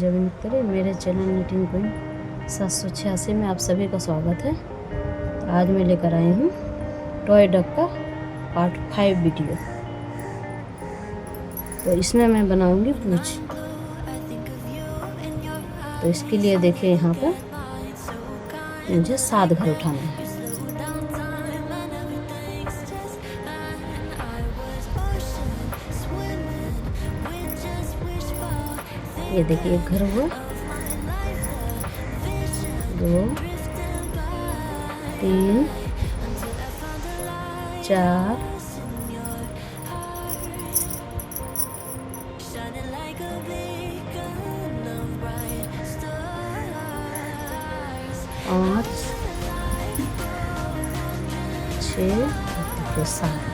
जब मित्र मेरे channel knitting queen 786 में आप सभी का स्वागत है। तो आज मैं लेकर आई हूँ टॉय डक का पार्ट 5 वीडियो। तो इसमें मैं बनाऊंगी पूंछ। तो इसके लिए देखिए यहाँ पर मुझे 7 घर उठाना है। ये देखिए एक घर हुआ, 2 3 4 5 6 और 7।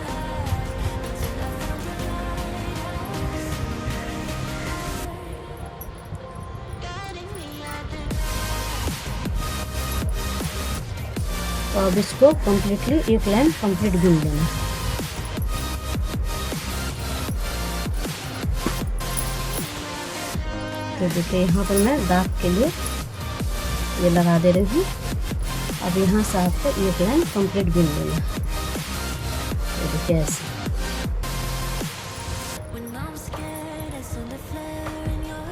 तो अब इसको कम्प्लीटली एक लाइन कंप्लीट बुन लेना है। तो देखिए यहाँ पर मैं दाग के लिए ये लगा दे रही हूँ। अब यहाँ से आपको एक लाइन कंप्लीट बुन लेना है। तो देखिए ऐसे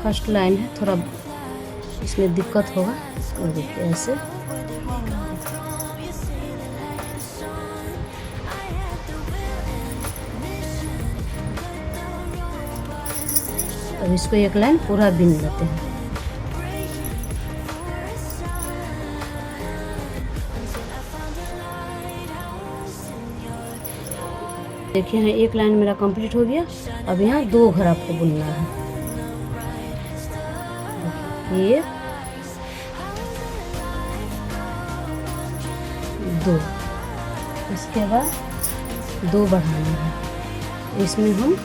फर्स्ट लाइन है, थोड़ा इसमें दिक्कत होगा। और देखिए ऐसे अब इसको एक लाइन पूरा बीन लेते हैं। देखिए यहाँ एक लाइन मेरा कंप्लीट हो गया। अब यहाँ 2 घर आपको बुनना है। 1 2, इसके बाद 2 बढ़ाना है। इसमें हम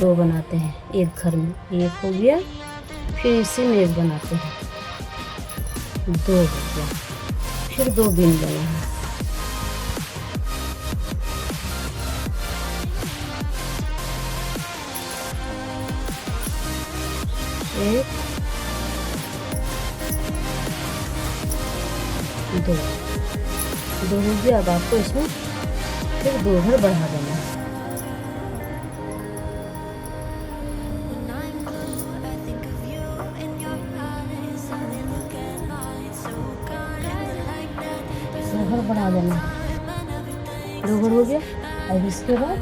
2 बनाते हैं एक घर में। 1 हो गया, फिर इसी में 1 बनाते हैं, 2 हो गया, फिर 2 बीन लेना है। एक 2 हो गया। अब आपको इसमें फिर 2 घर बढ़ा देना है। घर बढ़ा देना है। 2 घर हो गया। अब इसके बाद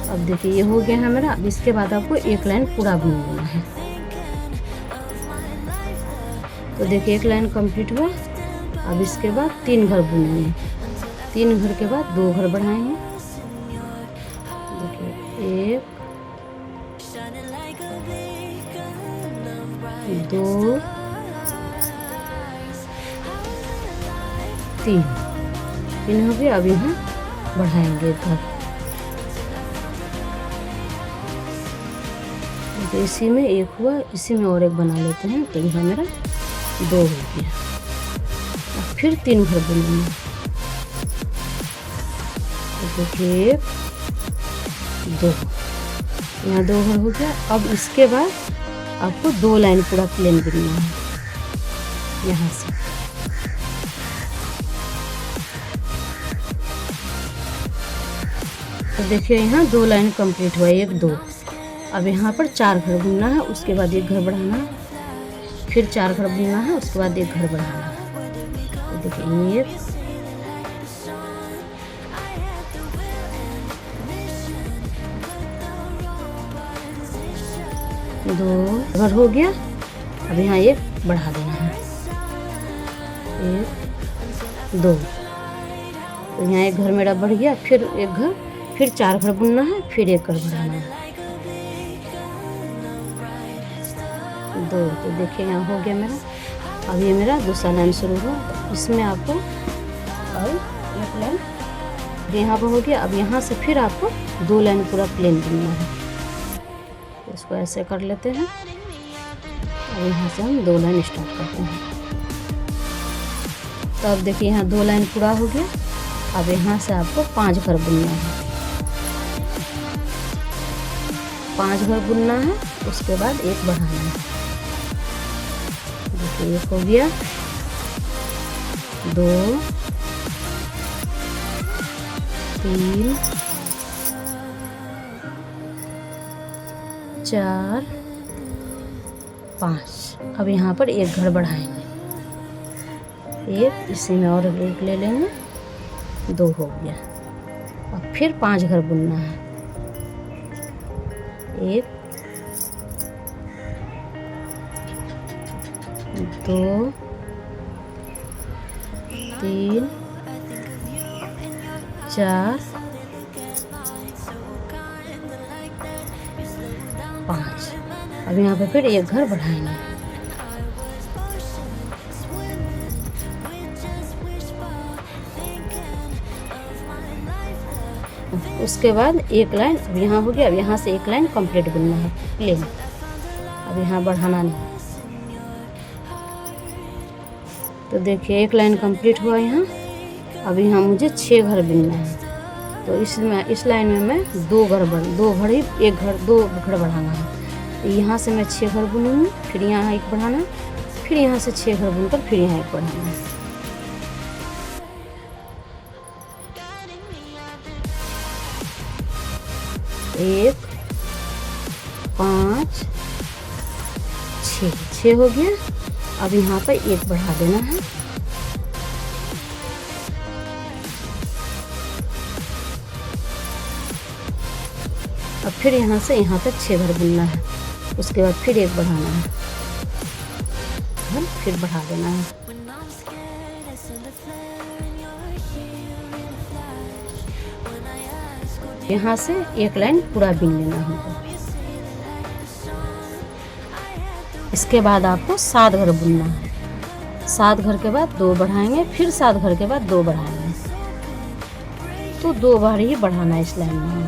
अब देखिए ये हो गया है मेरा। अब इसके बाद आपको एक लाइन पूरा बुन लेना है। तो देखिए एक लाइन कंप्लीट हुआ। अब इसके बाद 3 घर बुनेंगे। 3 घर के बाद 2 घर बढ़ाएंगे। देखिए 1 2 3 हो गया। अब यहाँ बढ़ाएंगे एक घर। तो इसी में 1 हुआ, इसी में और 1 बना लेते हैं। तो यहाँ मेरा 2 हो गया। अब फिर 3 घर बुनेंगे। तो देखिए 1 2, यहाँ 2 घर हो गया। अब इसके बाद आपको 2 लाइन पूरा प्लेन बुनना है यहाँ से। तो देखिए यहाँ 2 लाइन कंप्लीट हुआ, 1 2। अब यहाँ पर 4 घर बुनना है, उसके बाद 1 घर बढ़ाना है, फिर 4 घर बुनना है, उसके बाद 1 घर बढ़ाना है। तो देखिए 1 2 घर हो गया। अब यहाँ 1 बढ़ा देना है, 1 2। तो यहाँ 1 घर मेरा बढ़ गया, फिर 1 घर, फिर 4 घर बुनना है, फिर 1 घर बढ़ाना है, 2। तो देखिए यहाँ हो गया मेरा। अब ये मेरा दूसरा लाइन शुरू हुआ। इसमें आपको और 1 लाइन यहाँ पर हो गया। अब यहाँ से फिर आपको 2 लाइन पूरा प्लेन बुनना है। तो इसको ऐसे कर लेते हैं। अब यहाँ से हम 2 लाइन स्टार्ट करते हैं। तो अब देखिए यहाँ 2 लाइन पूरा हो गया। अब यहाँ से आपको 5 घर बुनना है, 5 घर बुनना है, उसके बाद 1 बढ़ाना है। एक हो गया, 2 3 4 5। अब यहाँ पर एक घर बढ़ाएंगे, एक इसी में और एक ले लेंगे, 2 हो गया। अब फिर 5 घर बुनना है, 1 2 3 4 5। अब यहाँ पे फिर एक घर बढ़ाएंगे, उसके बाद एक लाइन अब यहाँ हो गया। अब यहाँ से एक लाइन कंप्लीट बुनना है प्लेन, अब यहाँ बढ़ाना नहीं। तो देखिए एक लाइन कंप्लीट हुआ यहाँ। अब यहाँ मुझे 6 घर बुनना है, तो इसमें इस लाइन में मैं 2 घर ही, एक घर 2 घर बढ़ाना है। तो यहाँ से मैं 6 घर बुनूँगी, फिर यहाँ एक बढ़ाना, फिर यहाँ से 6 घर बुनकर फिर यहाँ एक बढ़ाना है। एक 5 6 हो गया। अब यहाँ पर एक बढ़ा देना है, अब फिर यहाँ से यहाँ तक 6 घर बुनना है, उसके बाद फिर एक बढ़ाना है, फिर बढ़ा देना है। यहाँ से एक लाइन पूरा बीन लेना हमको। इसके बाद आपको 7 घर बुनना है। 7 घर के बाद 2 बढ़ाएंगे, फिर 7 घर के बाद 2 बढ़ाएंगे, तो 2 बार ही बढ़ाना है इस लाइन में।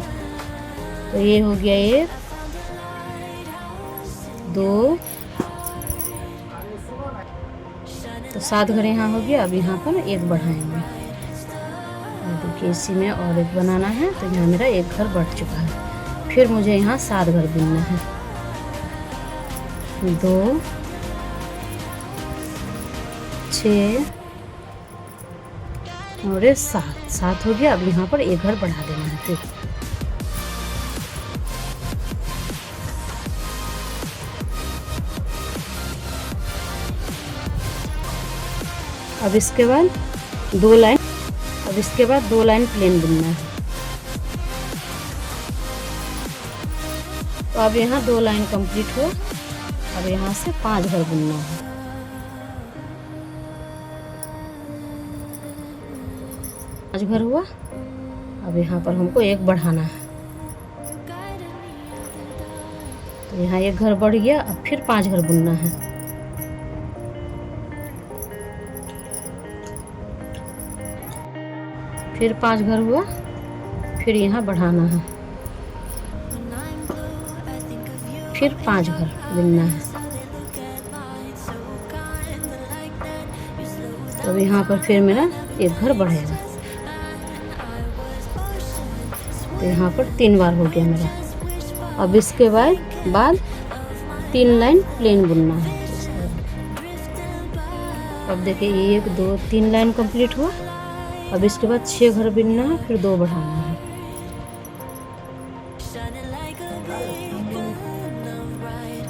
तो ये हो गया 1 2, तो 7 घर यहाँ हो गया। अब यहाँ पर एक बढ़ाएंगे, देखिए इसी में और एक बनाना है, तो यहाँ मेरा एक घर बढ़ चुका है। फिर मुझे यहाँ 7 घर बुनना है, 2 6 और 7 हो गया। अब यहाँ पर एक घर बढ़ा देना है फिर। अब इसके बाद 2 लाइन, अब इसके बाद 2 लाइन प्लेन बुनना है। तो अब यहाँ 2 लाइन कंप्लीट हुआ। अब यहाँ से 5 घर बुनना है, पाँच घर हुआ। अब यहाँ पर हमको एक बढ़ाना है, तो यहाँ एक घर बढ़ गया। अब फिर 5 घर बुनना है, फिर 5 घर हुआ, फिर यहाँ बढ़ाना है, फिर 5 घर बुनना है। तो यहाँ पर फिर मेरा एक घर बढ़ेगा, तो यहाँ पर 3 बार हो गया मेरा। अब इसके बाद 3 लाइन प्लेन बुनना है। अब देखिए 1 2 3 लाइन कंप्लीट हुआ। अब इसके बाद 6 घर बुनना है, फिर 2 बढ़ाना है।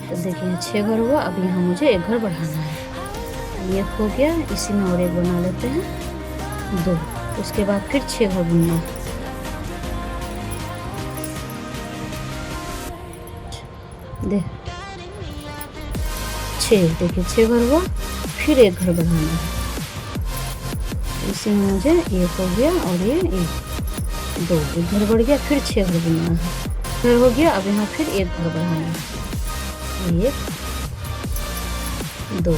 तो देखिए 6 घर हुआ। अब यहाँ मुझे एक घर बढ़ाना है, ये हो गया। इसी में और एक बना लेते हैं, 2। उसके बाद फिर 6 घर बुनना है, देखिए 6 घर हुआ, फिर एक घर बढ़ाना है। इसी में मुझे एक हो गया और ये 2 एक घर बढ़ गया, फिर 6 घर बुनना है, घर हो गया। अब यहाँ फिर एक घर बढ़ाना है, 1 2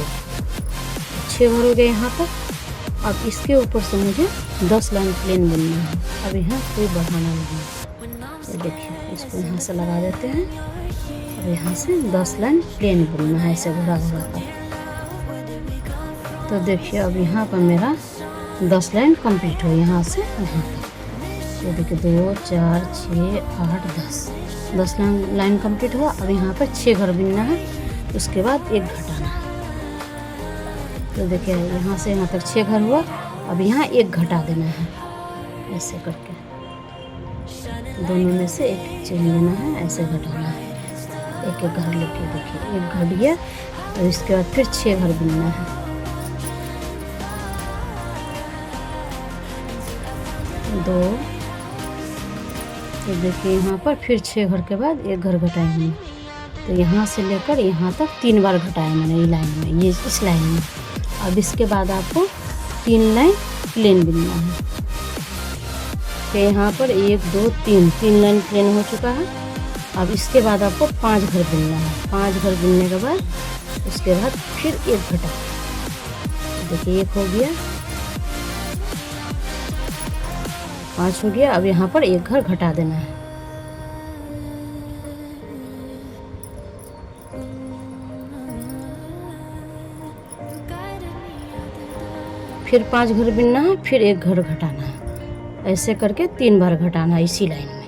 6 घर हो गए यहाँ पर। अब इसके ऊपर से मुझे 10 लाइन प्लेन बुनना है। अब यहाँ कोई बढ़ाना नहीं है। तो देखिए इसको यहाँ से लगा देते हैं। अब यहाँ से 10 लाइन प्लेन बुनना है, ऐसे घुरा घुरा कर। तो देखिए अब यहाँ पर मेरा 10 लाइन कंप्लीट हो, यहाँ से यहाँ तक। ये देखिए 2 4 6 8 10 लाइन कंप्लीट हुआ। अब यहाँ पर 6 घर बुनना है, उसके बाद एक घटाना है। तो देखिए यहाँ से यहाँ तक 6 घर हुआ। अब यहाँ एक घटा देना है, ऐसे करके दोनों में से एक चेन लेना है, ऐसे घटाना है। एक एक घर लेके देखिए एक घट गया और इसके बाद फिर 6 घर बुनना है। दो, तो देखिए यहाँ पर फिर 6 घर के बाद एक घर घटाएंगे। तो यहाँ से लेकर यहाँ तक 3 बार घटाया मैंने ये लाइन में, ये इस लाइन में। अब इसके बाद आपको 3 लाइन प्लेन बुनना है। तो यहाँ पर 1 2 3 लाइन प्लेन हो चुका है। अब इसके बाद आपको 5 घर बुनना है। 5 घर बुनने के बाद उसके बाद फिर एक घटा। देखिए एक हो गया, 5 हो गया। अब यहाँ पर एक घर घटा देना है। फिर 5 घर बुनना है, फिर एक घर घटाना है। ऐसे करके 3 बार घटाना है इसी लाइन में।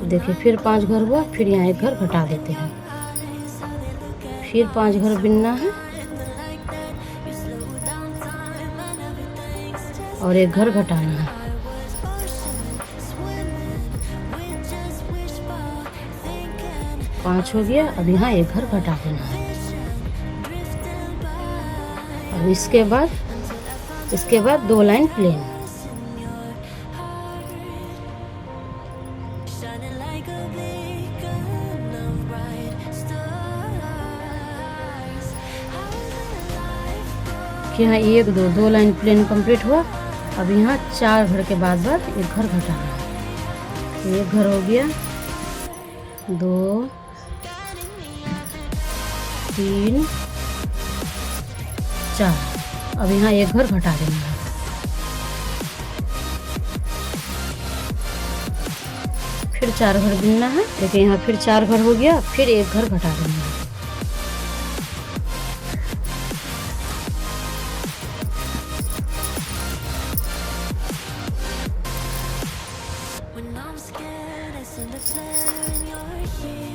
देखिए फिर 5 घर हुआ, फिर यहाँ एक घर घटा देते हैं। फिर 5 घर बुनना है और एक घर घटाना है। पाँच हो गया। अब यहाँ एक घर घटा देना है। अब इसके बाद 2 लाइन प्लेन। यहाँ 1 2 लाइन प्लेन कंप्लीट हुआ। अब यहाँ 4 घर के बाद एक घर घटाना है। एक घर हो गया, 2 3 4। अब यहाँ एक घर घटा देना है। फिर 4 घर बुनना है। देखिए यहाँ फिर 4 घर हो गया, फिर एक घर घटा देना है।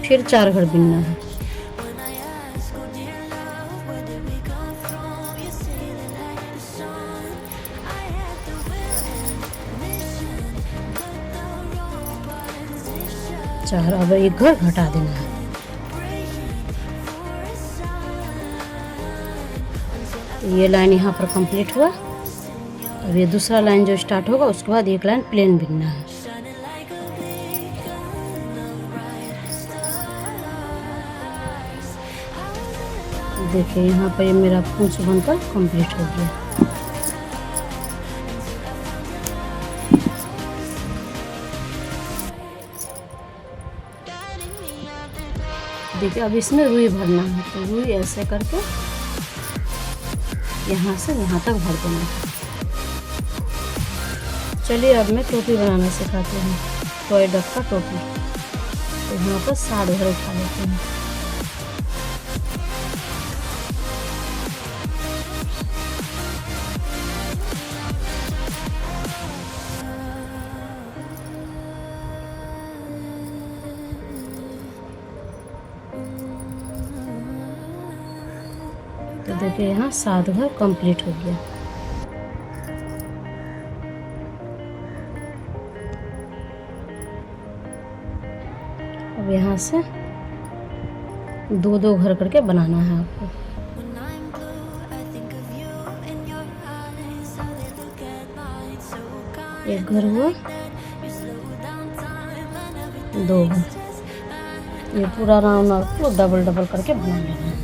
फिर 4 घर बुनना है। चार। अब एक घर घटा देना है। ये लाइन यहाँ पर कंप्लीट हुआ। अब ये दूसरा लाइन जो स्टार्ट होगा उसके बाद एक लाइन प्लेन बुनना है। देखिए यहाँ पर ये मेरा पूंछ बनकर कंप्लीट हो गया। देखिए अब इसमें रुई भरना है। तो रुई ऐसे करके यहाँ से यहाँ तक भर देना है। चलिए अब मैं टोपी बनाना सिखाती हूँ। टॉय डक का टोपी। तो यहाँ पर 7 घर उठा लेते हैं। तो देखिए यहाँ 7 घर कंप्लीट हो गया। अब यहाँ से 2 घर करके बनाना है आपको। एक घर हुआ, 2 घर। ये पूरा राउंड आपको डबल करके बना लेना है।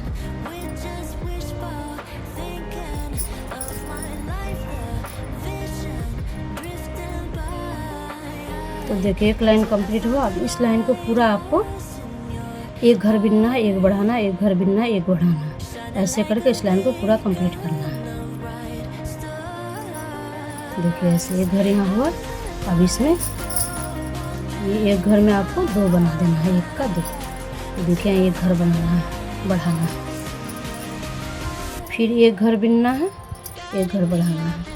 तो देखिए एक लाइन कंप्लीट हुआ। अब इस लाइन को पूरा आपको एक घर बिनना है, एक बढ़ाना, एक घर बिनना, एक बढ़ाना। ऐसे करके इस लाइन को पूरा कंप्लीट करना है। देखिए ऐसे एक घर यहाँ हुआ। अब इसमें ये एक घर में आपको 2 बना देना है, 1 का 2। तो देखिए एक घर बनाना है, बढ़ाना है। फिर एक घर बिनना है, एक घर बढ़ाना है।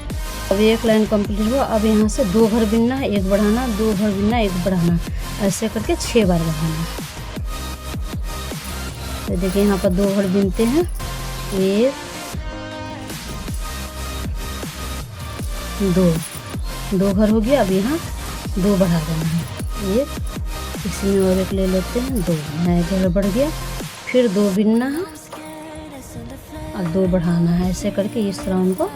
अब एक लाइन कंप्लीट हुआ। अब यहाँ से 2 घर बिनना है, एक बढ़ाना, 2 घर बिनना, एक बढ़ाना। ऐसे करके 6 बार बढ़ाना। तो देखिए यहाँ पर 2 घर बिनते हैं, 1 2 घर हो गया। अब यहाँ 2 बढ़ा देना है, 1, इसी में और एक ले लेते हैं, 2 नया घर बढ़ गया, फिर 2 बिनना है और 2 बढ़ाना है। ऐसे करके इस तरह उनको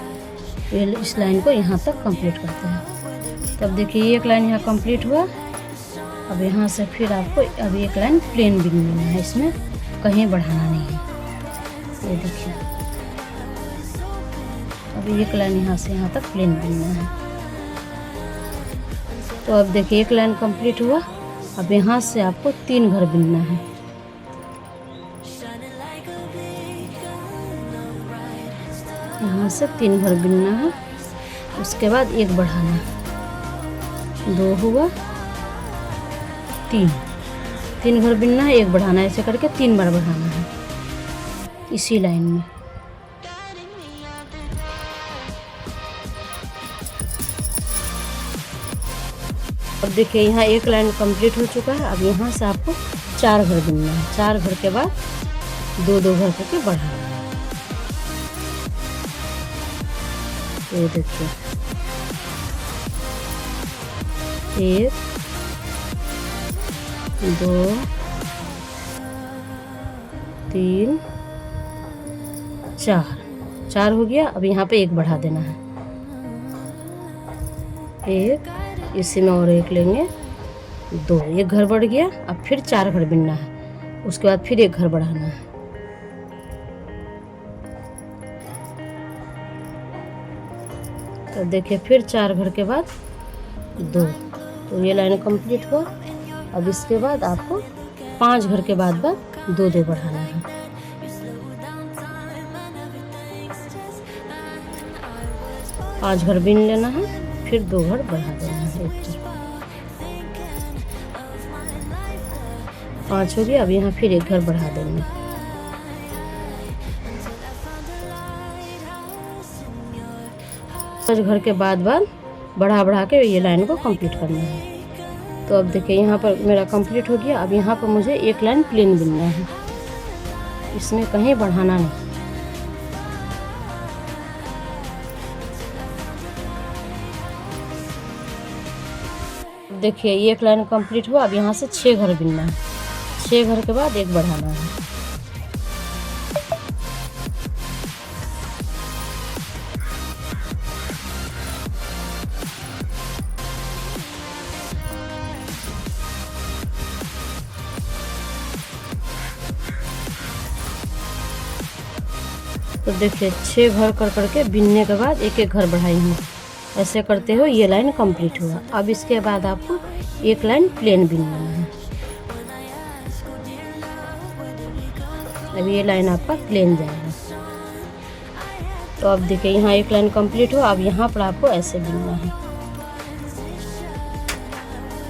इस लाइन को यहाँ तक कंप्लीट करते हैं। तब देखिए एक लाइन यहाँ कंप्लीट हुआ। अब यहाँ से फिर आपको अब एक लाइन प्लेन बिनना है, इसमें कहीं बढ़ाना नहीं है। ये देखिए अब एक लाइन यहाँ से यहाँ तक प्लेन बिनना है। तो अब देखिए एक लाइन कंप्लीट हुआ। अब यहाँ से आपको 3 घर बिनना है। यहाँ से 3 घर बिनना है, उसके बाद 1 बढ़ाना, 2 हुआ, 3 घर बिनना है, 1 बढ़ाना है। ऐसे करके 3 बार बढ़ाना है इसी लाइन में। अब देखिए यहाँ एक लाइन कंप्लीट हो चुका है। अब यहाँ से आपको 4 घर बिनना है, 4 घर के बाद 2 घर करके बढ़ाना है। तो ये देखिए 1 2 3 4 हो गया। अब यहाँ पे 1 बढ़ा देना है, 1, इसी में और 1 लेंगे, 2, 1 घर बढ़ गया। अब फिर 4 घर बिनना है, उसके बाद फिर 1 घर बढ़ाना है। तो देखिए फिर 4 घर के बाद 2, तो ये लाइन कंप्लीट हुआ। अब इसके बाद आपको 5 घर के बाद 2 बढ़ाना है। पाँच घर बिन लेना है, फिर 2 घर बढ़ा देना है। 5 हो गया। अब यहाँ फिर 1 घर बढ़ा देंगे। पाँच घर के बाद बढ़ा के ये लाइन को कंप्लीट करना है। तो अब देखिए यहाँ पर मेरा कंप्लीट हो गया। अब यहाँ पर मुझे 1 लाइन प्लेन बिनना है, इसमें कहीं बढ़ाना नहीं। देखिए 1 लाइन कंप्लीट हुआ। अब यहाँ से 6 घर बिनना है, 6 घर के बाद 1 बढ़ाना है। तो देखिए 6 घर करके बिनने के बाद 1 घर बढ़ाई हूँ। ऐसे करते हुए ये लाइन कंप्लीट हुआ। अब इसके बाद आपको 1 लाइन प्लेन बिनना है। अब ये लाइन आपका प्लेन जाएगा। तो अब देखिए यहाँ 1 लाइन कंप्लीट हुआ। अब यहाँ पर आपको ऐसे बिनना है।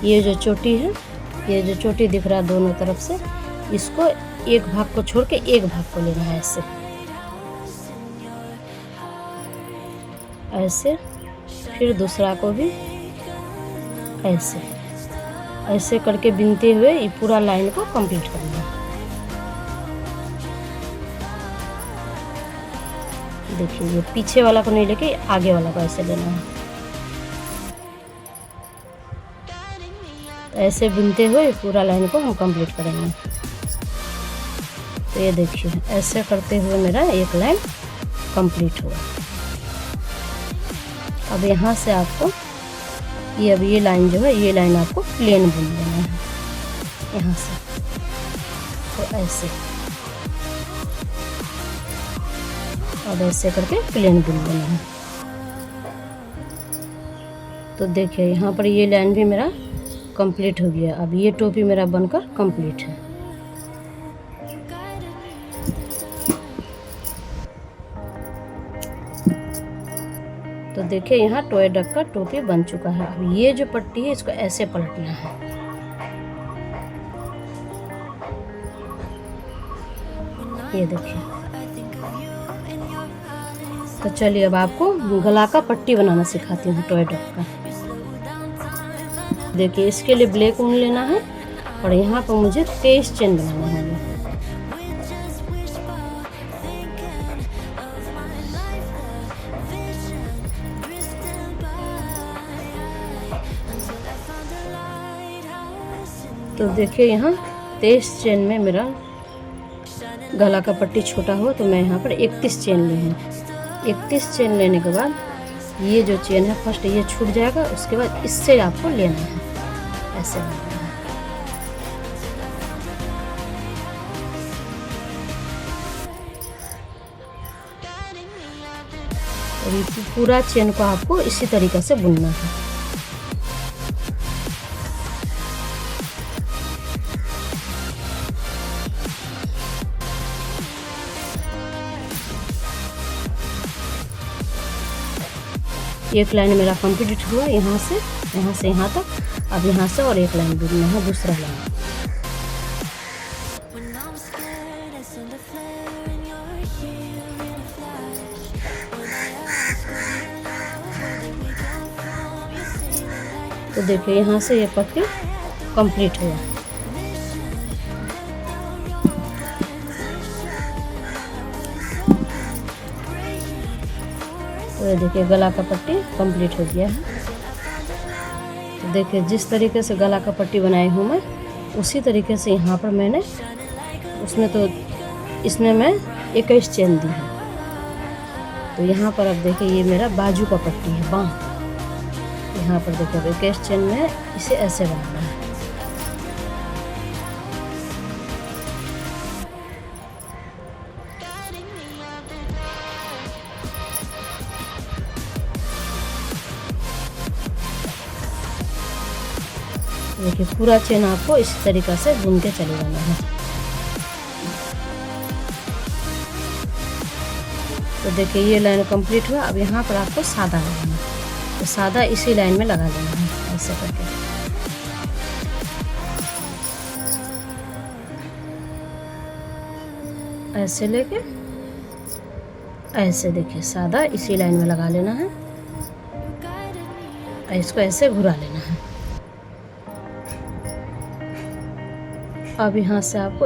ये जो चोटी है, ये जो चोटी दिख रहा है दोनों तरफ से, इसको एक भाग को छोड़ के एक भाग को लेना है। ऐसे फिर दूसरा को भी ऐसे ऐसे करके बिनते हुए ये पूरा लाइन को कंप्लीट करना है। देखिए ये पीछे वाला को नहीं लेके आगे वाला को ऐसे लेना है। तो ऐसे बिनते हुए पूरा लाइन को हम कंप्लीट करेंगे। तो ये देखिए ऐसे करते हुए मेरा 1 लाइन कंप्लीट हुआ। अब यहाँ से आपको ये अब ये लाइन जो है, ये लाइन आपको प्लेन बुन लेना है यहाँ से। तो ऐसे अब ऐसे करके प्लेन बुन लेना है। तो देखिए यहाँ पर ये लाइन भी मेरा कंप्लीट हो गया। अब ये टोपी मेरा बनकर कंप्लीट है। तो देखिए यहाँ टॉय डक का टोपी बन चुका है। अब ये जो पट्टी है इसको ऐसे पलटना है। ये देखिए। तो चलिए अब आपको गला का पट्टी बनाना सिखाती हूँ टॉय डक का। देखिए इसके लिए ब्लैक ऊन लेना है और यहाँ पर मुझे 23 चेन बनाना होगा। तो देखिए यहाँ 23 चेन में मेरा गला का पट्टी छोटा हो तो मैं यहाँ पर 31 चेन ली हूँ। 31 चेन लेने के बाद ये जो चेन है फर्स्ट ये छूट जाएगा, उसके बाद इससे आपको लेना है, ऐसे लेना है। और ये पूरा चेन को आपको इसी तरीके से बुनना है। एक लाइन मेरा कंप्लीट हुआ यहाँ से यहाँ तक। अब यहाँ से और एक लाइन बुनना है, दूसरा लाइन। तो देखिए यहाँ से ये पट्टी कंप्लीट हुआ। तो देखिए गला का पट्टी कंप्लीट हो गया है। तो देखिए जिस तरीके से गला का पट्टी बनाई हूँ मैं, उसी तरीके से यहाँ पर मैंने इसमें मैं 21 चेन दी है। तो यहाँ पर अब देखिए ये मेरा बाजू का पट्टी है, बाँह। यहाँ पर देखिए 21 चेन में इसे ऐसे बनाना है। देखिए पूरा चेन आपको इसी तरीक़े से बुन के चले जाना है। तो देखिए ये लाइन कंप्लीट हुआ। अब यहाँ पर आपको सादा लगाना है, तो सादा इसी लाइन में लगा देना है, ऐसे करके। ऐसे लेके ऐसे देखिए सादा इसी लाइन में लगा लेना है, इसको ऐसे घुरा लेना है। अब यहाँ से आपको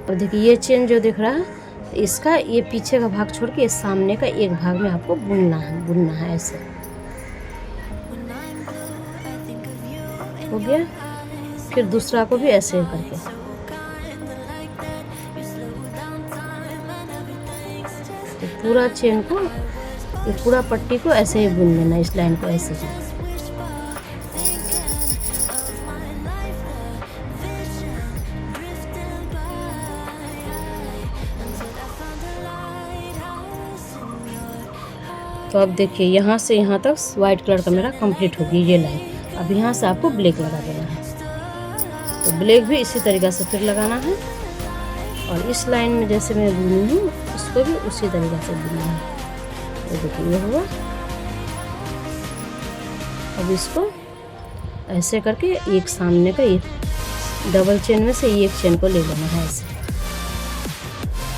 और देखिए ये चेन जो दिख रहा है, इसका ये पीछे का भाग छोड़ के इस सामने का एक भाग में आपको बुनना है ऐसे। हो गया। फिर दूसरा को भी ऐसे करके तो पूरा चेन को, ये पूरा पट्टी को ऐसे ही बुन लेना, इस लाइन को ऐसे ही। तो अब देखिए यहाँ से यहाँ तक वाइट कलर का मेरा कंप्लीट हो गई ये लाइन। अब यहाँ से आपको ब्लैक लगा देना है। तो ब्लैक भी इसी तरीक़े से फिर लगाना है, और इस लाइन में जैसे मैं बुनी हूँ इसको भी उसी तरीक़े से बुनना है। तो देखिए ये हुआ। अब इसको ऐसे करके एक सामने का एक डबल चेन में से एक चेन को ले लेना है ऐसे।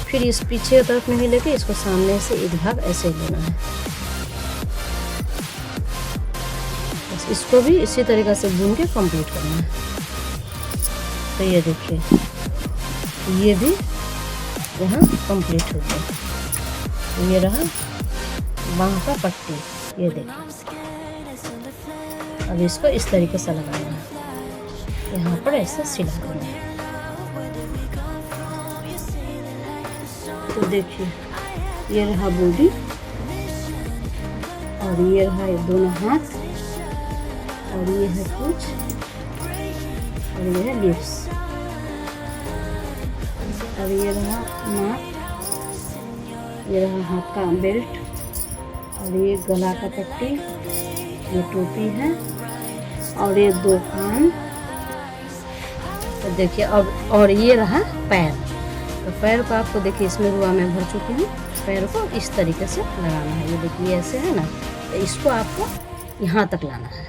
फिर इस पीछे तरफ नहीं लेके इसको सामने से एक भाग ऐसे लेना है। इसको भी इसी तरीक़े से बुन के कंप्लीट करना है। तो ये देखिए ये भी यहाँ कंप्लीट हो गया। तो ये रहा बाँह का पट्टी, ये देखिए। अब इसको इस तरीके से लगाना है, यहाँ पर ऐसे सिला देना है। तो देखिए ये रहा बॉडी, और ये रहा ये दोनों हाथ, और ये है पूंछ, और ये है लिप्स, और ये रहा नाक, ये रहा हाथ का बेल्ट, और ये गला का पट्टी, ये टोपी है, और ये दो कान। तो देखिए अब और ये रहा पैर। तो पैर को आपको देखिए इसमें रुआ मैं भर चुकी हूँ। पैर को इस तरीके से लगाना है। ये देखिए ऐसे है ना, तो इसको आपको यहाँ तक लाना है,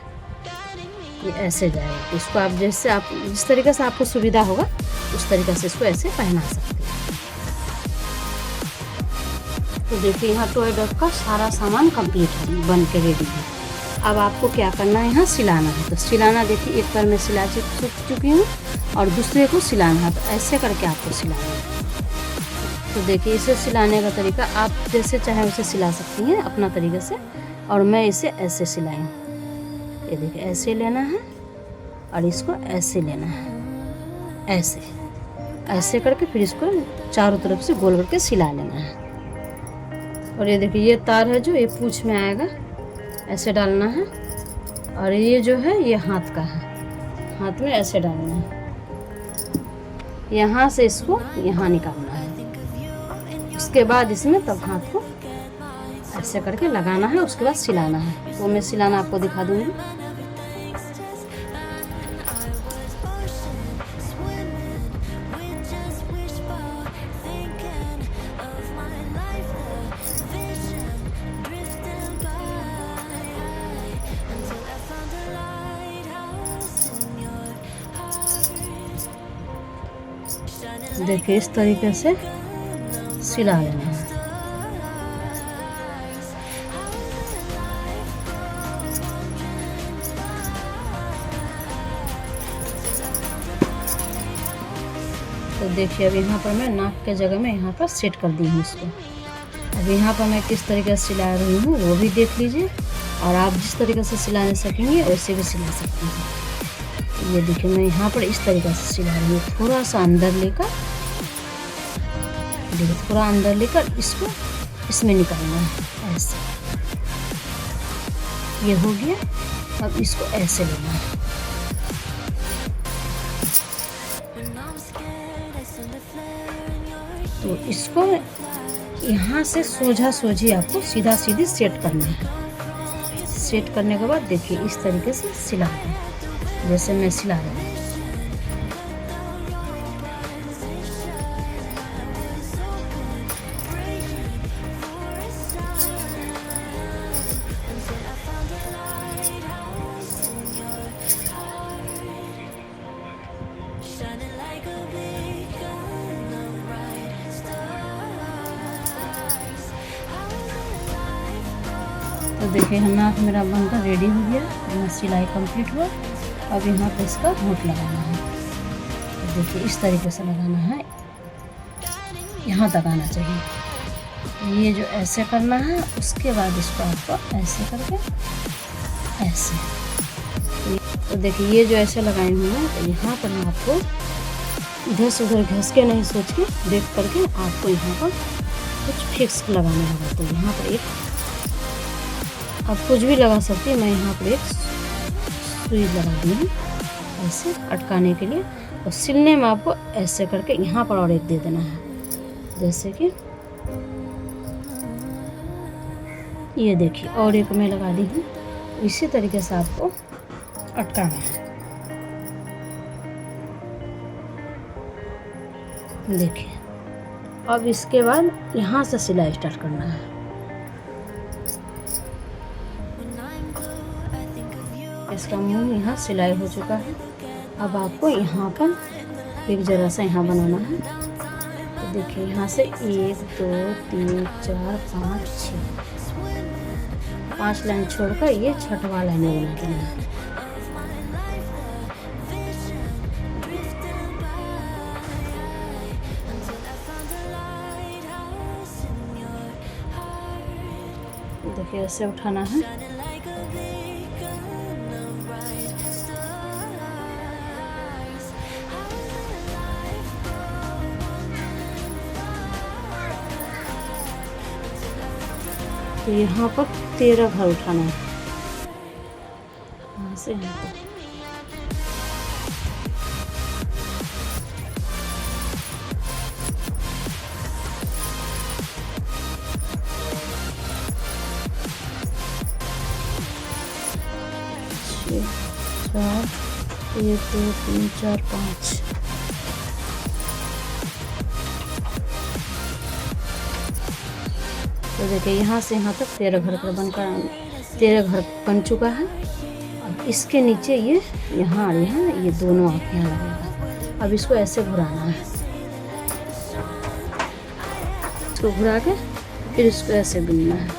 ये ऐसे जाएगा। तो इसको आप जिस तरीके से आपको सुविधा होगा उस तरीके से इसको ऐसे पहना सकते हैं। तो देखिए यहाँ टॉय डॉग का सारा सामान कंप्लीट है, बन के रेडी है। अब आपको क्या करना है, यहाँ सिलाना है। तो सिलाना देखिए एक पैर में सिला चुकी हूँ और दूसरे को सिलाना है। तो ऐसे करके आपको सिलाना है। तो देखिए इसे सिलाने का तरीका आप जैसे चाहें उसे सिला सकती हैं अपना तरीके से, और मैं इसे ऐसे सिलाई हूँ। ये देखिए ऐसे लेना है और इसको ऐसे लेना है। ऐसे ऐसे करके फिर इसको चारों तरफ से गोल करके सिला लेना है। और ये देखिए ये तार है जो ये पूंछ में आएगा, ऐसे डालना है। और ये जो है ये हाथ का है, हाथ में ऐसे डालना है, यहाँ से इसको यहाँ निकालना है। उसके बाद इसमें तब हाथ को ऐसे करके लगाना है, उसके बाद सिलाना है। वो मैं सिलाना आपको दिखा दूँगी। देखिए इस तरीके से सिला लेना है। तो देखिए अब यहाँ पर मैं नाक के जगह में यहाँ पर सेट कर दी हूँ इसको। अब यहाँ पर मैं किस तरीके से सिला रही हूँ वो भी देख लीजिए, और आप जिस तरीके से सिलाने सकेंगे वैसे भी सिला सकते हैं। ये देखिए मैं यहाँ पर इस तरीके से सिला रही हूँ, थोड़ा सा अंदर लेकर, देखिए थोड़ा अंदर लेकर इसको इसमें निकालना है ऐसे। ये हो गया। अब इसको ऐसे लेना है। तो इसको यहाँ से सोझा सोझी आपको सीधा सीधी सेट करना है। सेट करने के बाद देखिए इस तरीके से सिला दें, जैसे मैं सिला रही हूँ। तो देखिए नाक मेरा बनकर रेडी हो गया, यहाँ सिलाई कंप्लीट हुआ। अब यहाँ पे इसका होंठ लगाना है। तो देखिए इस तरीके से लगाना है, यहाँ तक आना चाहिए। ये जो ऐसे करना है, उसके बाद इसको आपको ऐसे करके ऐसे। तो देखिए ये जो ऐसे लगाए हुए हैं, तो यहाँ पर मैं आपको इधर से उधर घिस के नहीं, सोच के देख करके आपको यहाँ पर कुछ फिक्स लगाना होगा। तो यहाँ पर एक आप कुछ भी लगा सकते हैं, मैं यहाँ पर एक सुई लगा दी हूँ ऐसे अटकाने के लिए। और सिलने में आपको ऐसे करके यहाँ पर और एक दे देना है, जैसे कि ये देखिए और एक मैं लगा दी हूँ। इसी तरीके से आपको अटकाना है। देखिए अब इसके बाद यहाँ से सिलाई स्टार्ट करना है। इसका मुंह यहाँ सिलाई हो चुका है। अब आपको यहाँ पर एक जरा सा यहाँ बनाना है। तो देखिए यहाँ से 1 2 3 4 5 6 5 लाइन छोड़कर ये छठवां लाइन में बना देना है। देखिए ऐसे उठाना है। तो यहाँ पर 13 घर उठाना है, यहाँ से यहाँ पर। चार 1 2 3 4 5। तो देखिए यहाँ से यहाँ तक 13 घर का बनकर 13 घर बन चुका है। अब इसके नीचे ये यहाँ आ रही है, ये दोनों आप यहाँ लगेगा। अब इसको ऐसे घुराना है, इसको घुरा के फिर इसको ऐसे बुनना है।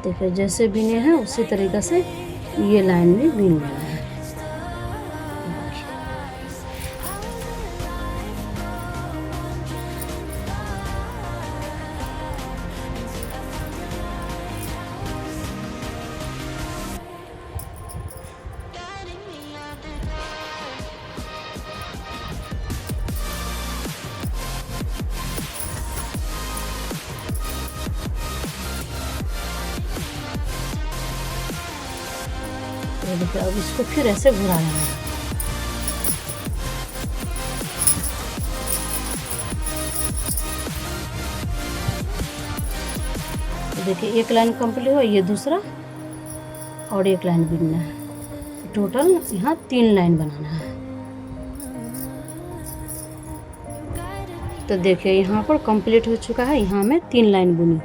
देखिए जैसे बिने हैं उसी तरीके से ये लाइन भी बिन लेना है। ये देखिए अब इसको फिर ऐसे घुराना है। तो देखिए एक लाइन कंप्लीट हुआ, ये दूसरा और एक लाइन बिनना है। टोटल यहाँ 3 लाइन बनाना है। तो देखिए यहाँ पर कंप्लीट हो चुका है। यहाँ मैं 3 लाइन बुनी।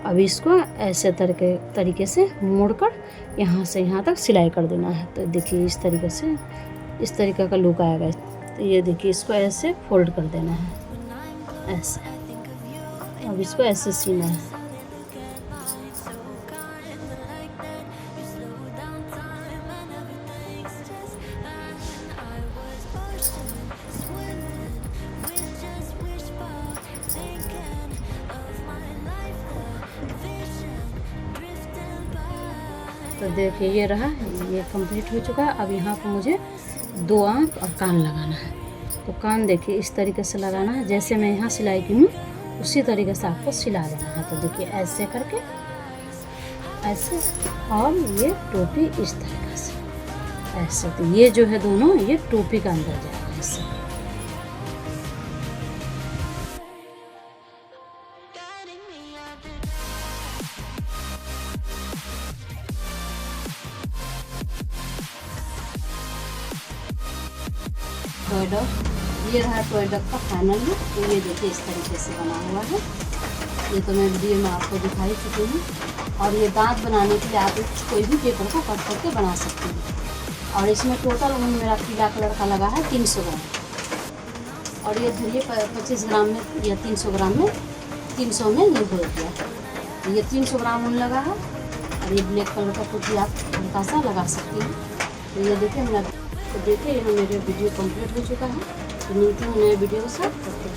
अब इसको ऐसे तरीके से मोड़कर यहाँ से यहाँ तक सिलाई कर देना है। तो देखिए इस तरीके से इस तरीके का लुक आएगा। तो ये देखिए इसको ऐसे फोल्ड कर देना है ऐसे। अब इसको ऐसे सीना है। तो देखिए ये रहा, ये कंप्लीट हो चुका है। अब यहाँ पर मुझे 2 आँख और कान लगाना है। तो कान देखिए इस तरीके से लगाना है, जैसे मैं यहाँ सिलाई की हूँ उसी तरीके से आपको सिला देना है। तो देखिए ऐसे करके ऐसे, और ये टोपी इस तरीके से ऐसे। तो ये जो है दोनों ये टोपी का अंदर जाएगा ऐसे। टॉय डॉग, ये रहा टॉय डॉग का फाइनल लुक। तो ये देखिए इस तरीके से बना हुआ है। ये तो मैं वीडियो में आपको दिखाई चुकी हूँ। और ये दांत बनाने के लिए आप कोई भी पेपर को कट करके बना सकते हैं। और इसमें टोटल ऊन मेरा पीला कलर का लगा है 300 ग्राम। और ये धरिए 25 ग्राम में या 300 ग्राम में 300 में ये हो गया। ये 300 ग्राम ऊन लगा है। और ये ब्लैक कलर का कुछ आप हल्का सा लगा सकती हैं। तो ये देखिए मेरा, तो देखिए यहाँ मेरे वीडियो कंप्लीट हो चुका है। तो मिलती हूँ नए वीडियो के साथ। तब तक